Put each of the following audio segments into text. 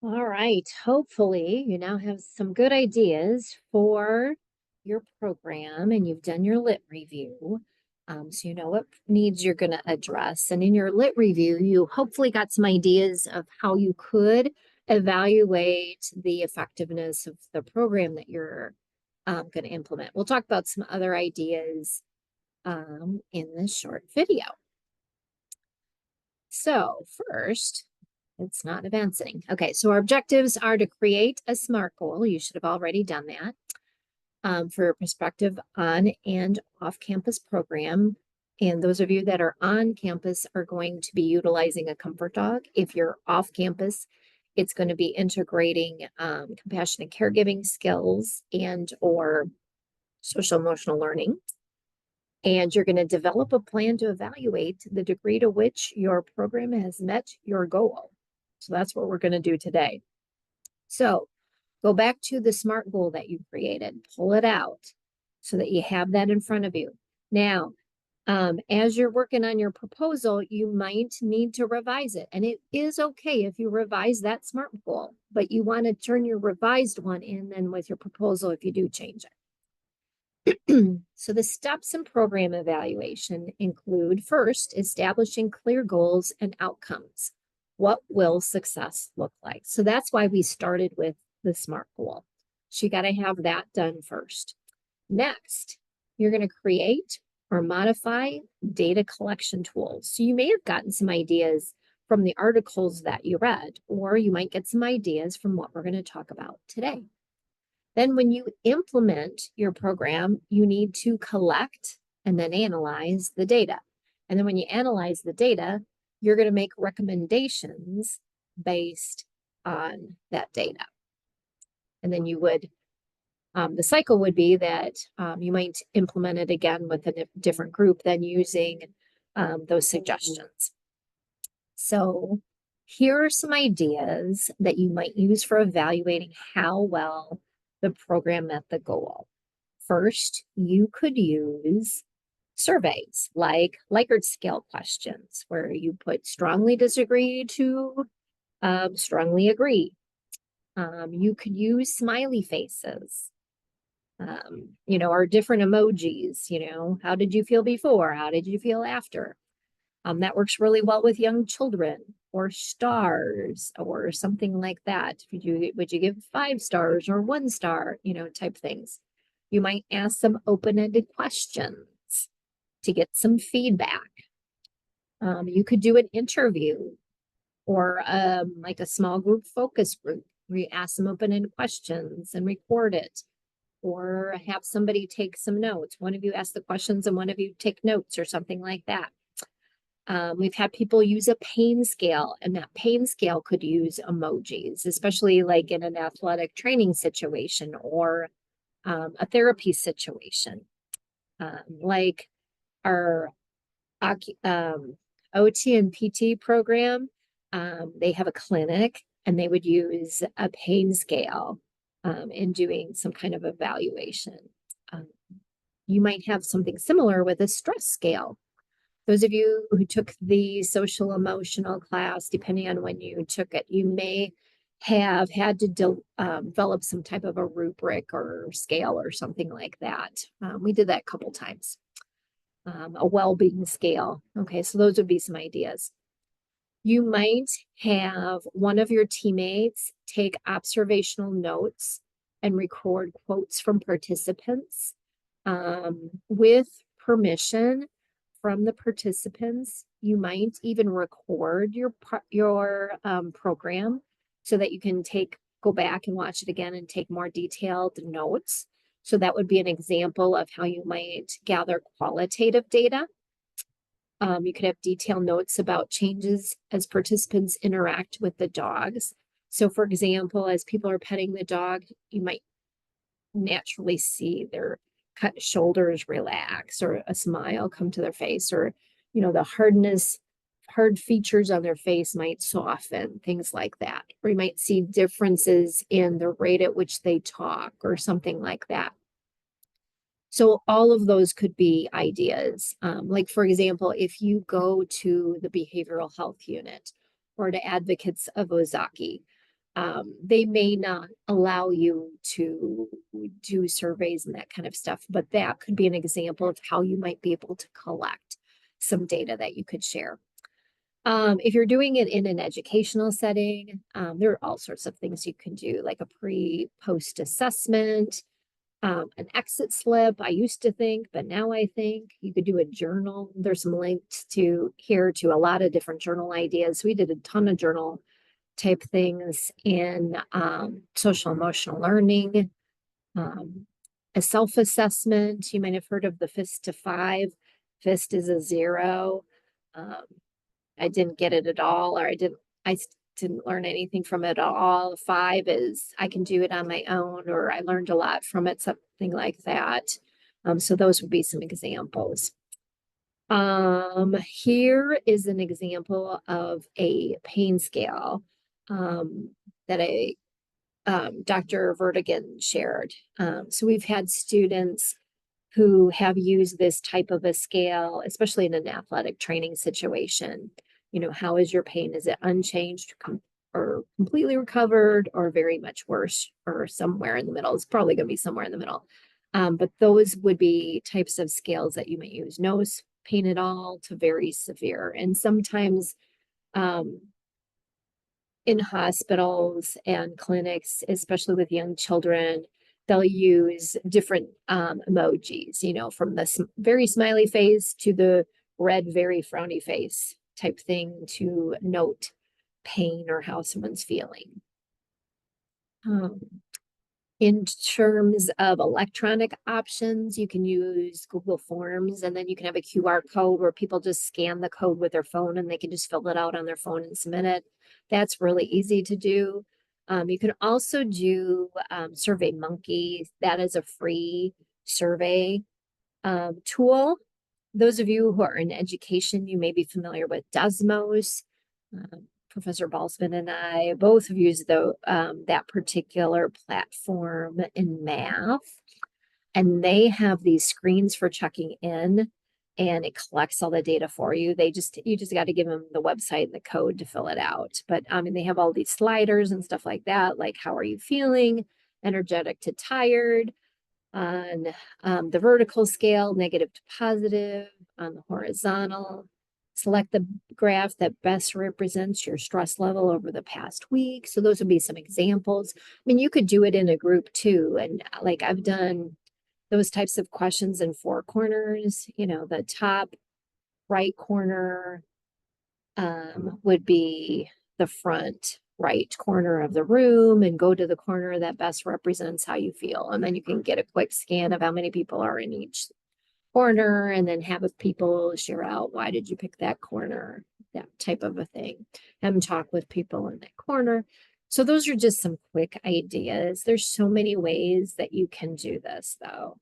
All right. Hopefully, you now have some good ideas for your program and you've done your lit review. So you know what needs you're going to address. And in your lit review, you hopefully got some ideas of how you could evaluate the effectiveness of the program that you're going to implement. We'll talk about some other ideas in this short video. So first, it's not advancing. Okay, so our objectives are to create a SMART goal. You should have already done that for a prospective on and off-campus program. And those of you that are on campus are going to be utilizing a comfort dog. If you're off campus, it's going to be integrating compassionate caregiving skills and or social emotional learning. And you're going to develop a plan to evaluate the degree to which your program has met your goal. So that's what we're going to do today. So go back to the SMART goal that you created, pull it out so that you have that in front of you. Now, as you're working on your proposal, you might need to revise it. And it is okay if you revise that SMART goal, but you want to turn your revised one in then with your proposal if you do change it. So the steps in program evaluation include first, establishing clear goals and outcomes. What will success look like? So that's why we started with the SMART goal. So you got to have that done first. Next, you're going to create or modify data collection tools. So you may have gotten some ideas from the articles that you read, or you might get some ideas from what we're going to talk about today. Then when you implement your program, you need to collect and then analyze the data. And then when you analyze the data, you're going to make recommendations based on that data. And then you would, the cycle would be that you might implement it again with a different group, then using those suggestions. So here are some ideas that you might use for evaluating how well the program met the goal. First, you could use surveys like Likert scale questions, where you put strongly disagree to strongly agree. You could use smiley faces, or different emojis, how did you feel before? How did you feel after? That works really well with young children, or stars or something like that. Would you give 5 stars or 1 star, type things. You might ask some open-ended questions to get some feedback. You could do an interview or like a small group focus group where you ask some open-ended questions and record it, or have somebody take some notes. One of you ask the questions and one of you take notes or something like that. We've had people use a pain scale, and that pain scale could use emojis, especially like in an athletic training situation or a therapy situation. Like our OT and PT program, they have a clinic and they would use a pain scale in doing some kind of evaluation. You might have something similar with a stress scale. Those of you who took the social emotional class, depending on when you took it, you may have had to develop some type of a rubric or scale or something like that. We did that a couple times. A well-being scale. Okay, so those would be some ideas. You might have one of your teammates take observational notes and record quotes from participants with permission from the participants. You might even record your program so that you can go back and watch it again and take more detailed notes. So that would be an example of how you might gather qualitative data. You could have detailed notes about changes as participants interact with the dogs. So for example, as people are petting the dog, you might naturally see their shoulders relax or a smile come to their face, or the hard features on their face might soften, things like that. Or you might see differences in the rate at which they talk or something like that. So all of those could be ideas. Like for example, if you go to the behavioral health unit or to Advocates of Ozaki, They may not allow you to do surveys and that kind of stuff, but that could be an example of how you might be able to collect some data that you could share. If you're doing it in an educational setting, there are all sorts of things you can do, like a pre-post assessment, an exit slip. I used to think, but now I think you could do a journal. There's some links to here to a lot of different journal ideas. We did a ton of journal type things in social emotional learning, a self-assessment. You might have heard of the FIST to 5. FIST is a 0. I didn't get it at all, or I didn't learn anything from it at all. 5 is I can do it on my own, or I learned a lot from it, something like that. So those would be some examples. Here is an example of a pain scale that Dr. Vertigan shared. So we've had students who have used this type of a scale, especially in an athletic training situation. You know, how is your pain? Is it unchanged or completely recovered or very much worse or somewhere in the middle? It's probably going to be somewhere in the middle. But those would be types of scales that you might use. No pain at all to very severe. And sometimes in hospitals and clinics, especially with young children, they'll use different emojis, you know, from the very smiley face to the red, very frowny face type thing to note pain or how someone's feeling. In terms of electronic options, you can use Google Forms, and then you can have a QR code where people just scan the code with their phone and they can just fill it out on their phone and submit it. That's really easy to do. You can also do SurveyMonkey. That is a free survey tool. Those of you who are in education, you may be familiar with Desmos. Professor Balsman and I both have used that particular platform in math. And they have these screens for checking in, and it collects all the data for you. You just got to give them the website and the code to fill it out. But they have all these sliders and stuff like that, like how are you feeling, energetic to tired, on the vertical scale, negative to positive, on the horizontal. Select the graph that best represents your stress level over the past week. So those would be some examples. I mean, you could do it in a group too. And like I've done those types of questions in 4 corners. You know, the top right corner would be the front right corner of the room, and go to the corner that best represents how you feel. And then you can get a quick scan of how many people are in each corner, and then have people share out, why did you pick that corner, that type of a thing, and talk with people in that corner. So those are just some quick ideas. There's so many ways that you can do this though.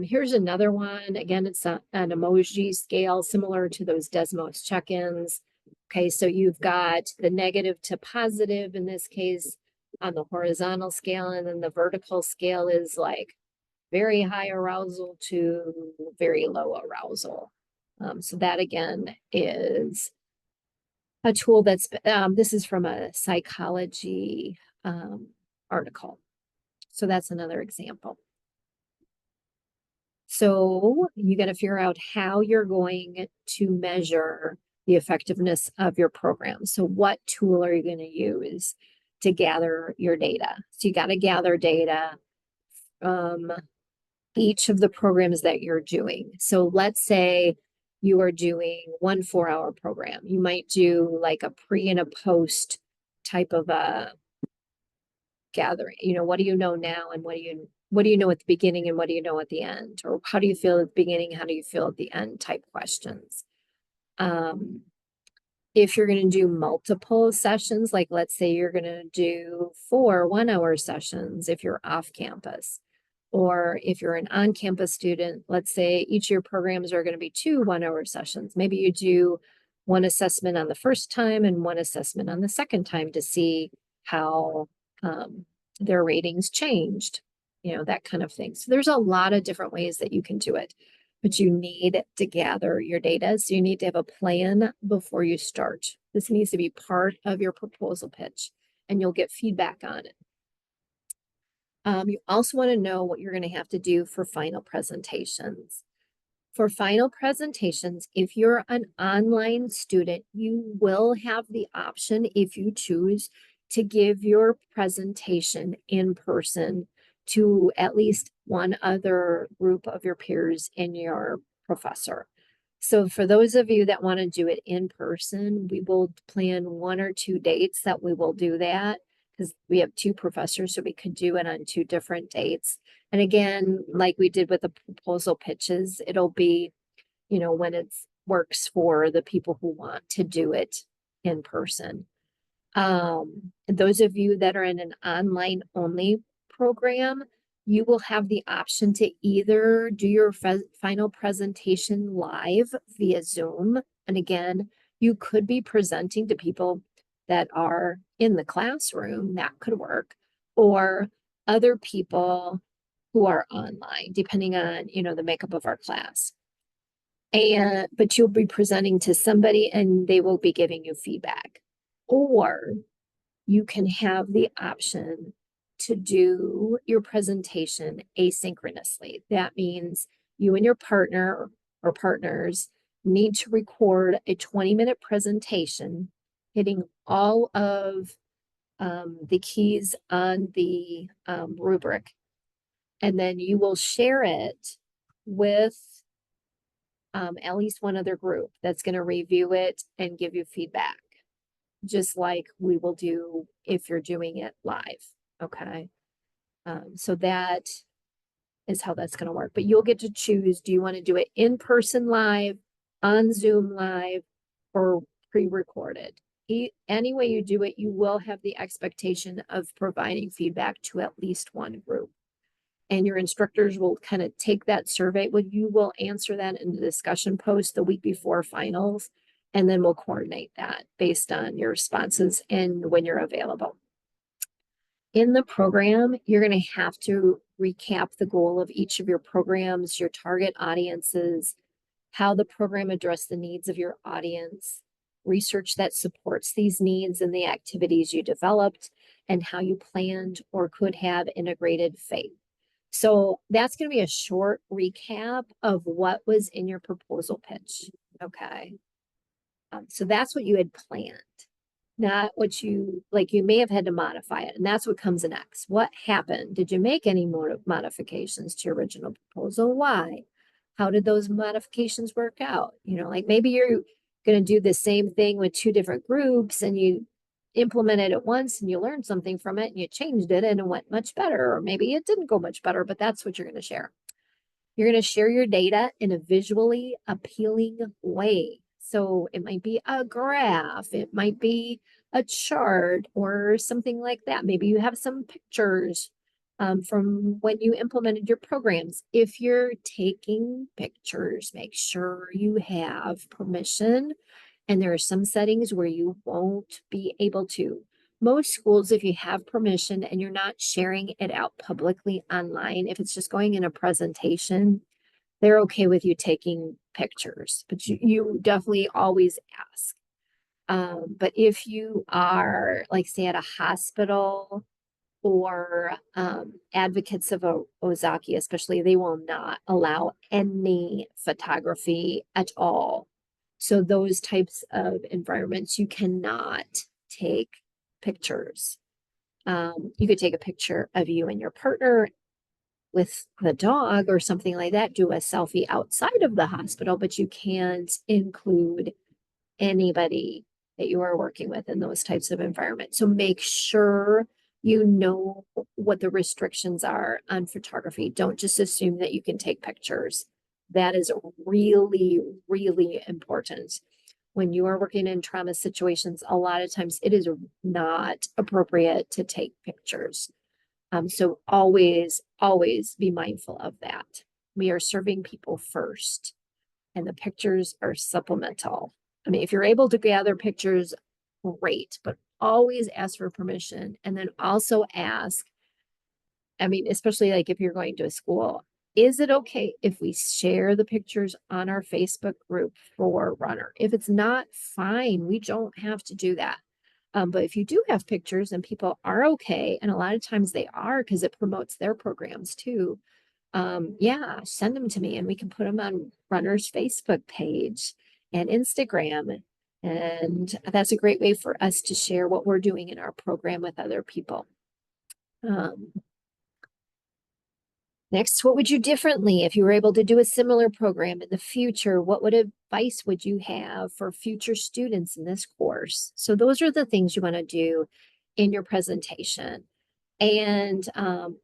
Here's another one. Again, it's an emoji scale similar to those Desmos check-ins. Okay, so you've got the negative to positive in this case on the horizontal scale, and then the vertical scale is like very high arousal to very low arousal. So that again is a tool that's, this is from a psychology article. So that's another example. So you got to figure out how you're going to measure the effectiveness of your program. So what tool are you going to use to gather your data? So you got to gather data from each of the programs that you're doing. So let's say you are doing 1 4-hour program. You might do like a pre and a post type of a gathering. You know, what do you know now, and what do you know at the beginning, and what do you know at the end? Or how do you feel at the beginning? How do you feel at the end type questions. If you're going to do multiple sessions, like let's say you're going to do 4 1-hour sessions if you're off campus, or if you're an on-campus student, let's say each of your programs are going to be 2 1-hour sessions. Maybe you do 1 assessment on the first time and 1 assessment on the second time to see how their ratings changed, you know, that kind of thing. So there's a lot of different ways that you can do it, but you need to gather your data. So you need to have a plan before you start. This needs to be part of your proposal pitch. and you'll get feedback on it. You also want to know what you're going to have to do for final presentations. For final presentations, if you're an online student, you will have the option, if you choose, to give your presentation in person to at least one other group of your peers and your professor. So for those of you that want to do it in person, we will plan 1 or 2 dates that we will do that, because we have 2 professors, so we could do it on 2 different dates. And again, like we did with the proposal pitches, it'll be, when it works for the people who want to do it in person. Those of you that are in an online only program, you will have the option to either do your final presentation live via Zoom. And again, you could be presenting to people that are in the classroom, that could work, or other people who are online, depending on, the makeup of our class. But you'll be presenting to somebody and they will be giving you feedback. Or you can have the option to do your presentation asynchronously. That means you and your partner or partners need to record a 20-minute presentation, hitting all of the keys on the rubric. And then you will share it with at least one other group that's going to review it and give you feedback, just like we will do if you're doing it live. Okay. So that is how that's going to work. But you'll get to choose, do you want to do it in person live, on Zoom live, or pre-recorded? Any way you do it, you will have the expectation of providing feedback to at least one group. And your instructors will kind of take that survey. You will answer that in the discussion post the week before finals, and then we'll coordinate that based on your responses and when you're available. In the program, you're going to have to recap the goal of each of your programs, your target audiences, how the program addressed the needs of your audience, research that supports these needs and the activities you developed, and how you planned or could have integrated faith. So that's going to be a short recap of what was in your proposal pitch. Okay. So that's what you had planned, not what you may have had to modify it. And that's what comes next. What happened? Did you make any more modifications to your original proposal? Why? How did those modifications work out? Maybe you're going to do the same thing with 2 different groups and you implemented it once and you learned something from it and you changed it and it went much better, or maybe it didn't go much better, but that's what you're going to share. You're going to share your data in a visually appealing way. So it might be a graph, it might be a chart or something like that. Maybe you have some pictures from when you implemented your programs. If you're taking pictures, make sure you have permission. And there are some settings where you won't be able to. Most schools, if you have permission and you're not sharing it out publicly online, if it's just going in a presentation, they're okay with you taking pictures, but you definitely always ask. But if you are, like, say, at a hospital or advocates of Ozaki, especially, they will not allow any photography at all. So those types of environments, you cannot take pictures. You could take a picture of you and your partner with the dog or something like that, do a selfie outside of the hospital, but you can't include anybody that you are working with in those types of environments. So make sure you know what the restrictions are on photography. Don't just assume that you can take pictures. That is really, really important. When you are working in trauma situations, a lot of times it is not appropriate to take pictures. So always, always be mindful of that. We are serving people first, and the pictures are supplemental. I mean, if you're able to gather pictures, great, but always ask for permission. And then also ask, especially like if you're going to a school, is it okay if we share the pictures on our Facebook group for Runner? If it's not, fine, we don't have to do that. But if you do have pictures and people are okay, and a lot of times they are because it promotes their programs too, yeah, send them to me and we can put them on Runner's Facebook page and Instagram. And that's a great way for us to share what we're doing in our program with other people. Next, what would you differently if you were able to do a similar program in the future? What advice would you have for future students in this course? So those are the things you want to do in your presentation. And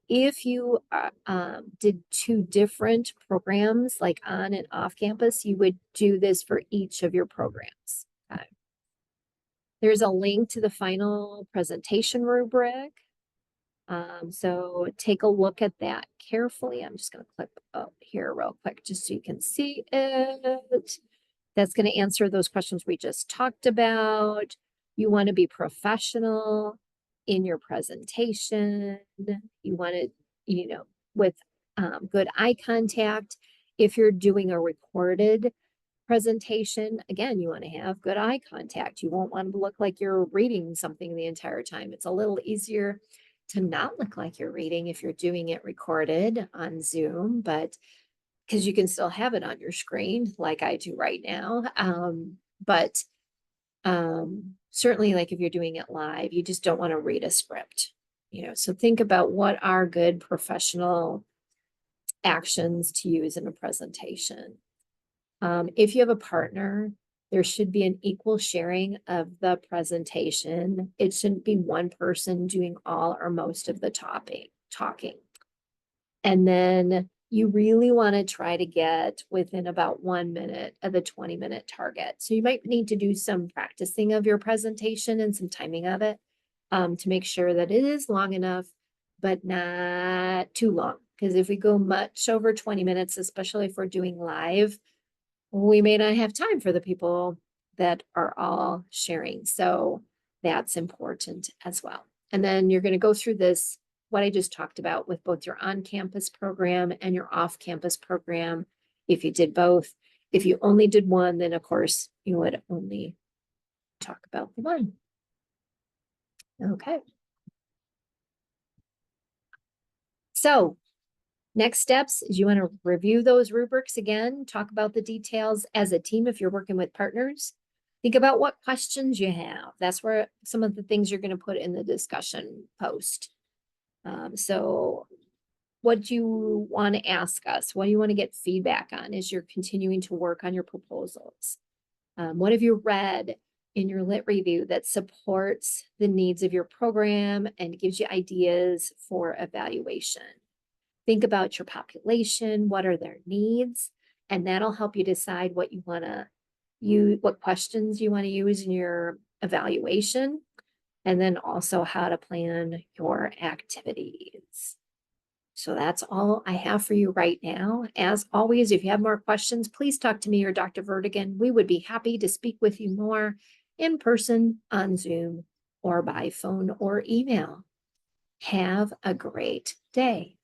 if you did two different programs, like on and off campus, you would do this for each of your programs. Okay. There's a link to the final presentation rubric. So take a look at that carefully. I'm just going to click up here real quick just so you can see it. That's going to answer those questions we just talked about. You want to be professional in your presentation. You want to, with good eye contact. If you're doing a recorded presentation, again, you want to have good eye contact. You won't want to look like you're reading something the entire time. It's a little easier to not look like you're reading if you're doing it recorded on Zoom, but because you can still have it on your screen like I do right now. But certainly like if you're doing it live, you just don't want to read a script, so think about what are good professional actions to use in a presentation. If you have a partner, there should be an equal sharing of the presentation. It shouldn't be one person doing all or most of the talking. And then you really want to try to get within about 1 minute of the 20-minute target. So you might need to do some practicing of your presentation and some timing of it to make sure that it is long enough, but not too long. Because if we go much over 20 minutes, especially if we're doing live, we may not have time for the people that are all sharing. So that's important as well. And then you're going to go through this, what I just talked about with both your on-campus program and your off-campus program. If you did both, if you only did one, then of course you would only talk about the one. Okay. So next steps is you want to review those rubrics again, talk about the details as a team if you're working with partners. Think about what questions you have. That's where some of the things you're going to put in the discussion post. So what do you want to ask us? What do you want to get feedback on as you're continuing to work on your proposals? What have you read in your lit review that supports the needs of your program and gives you ideas for evaluation? Think about your population, what are their needs, and that'll help you decide what you want to use, what questions you want to use in your evaluation, and then also how to plan your activities. So that's all I have for you right now. As always, if you have more questions, please talk to me or Dr. Vertigan. We would be happy to speak with you more in person, on Zoom, or by phone or email. Have a great day.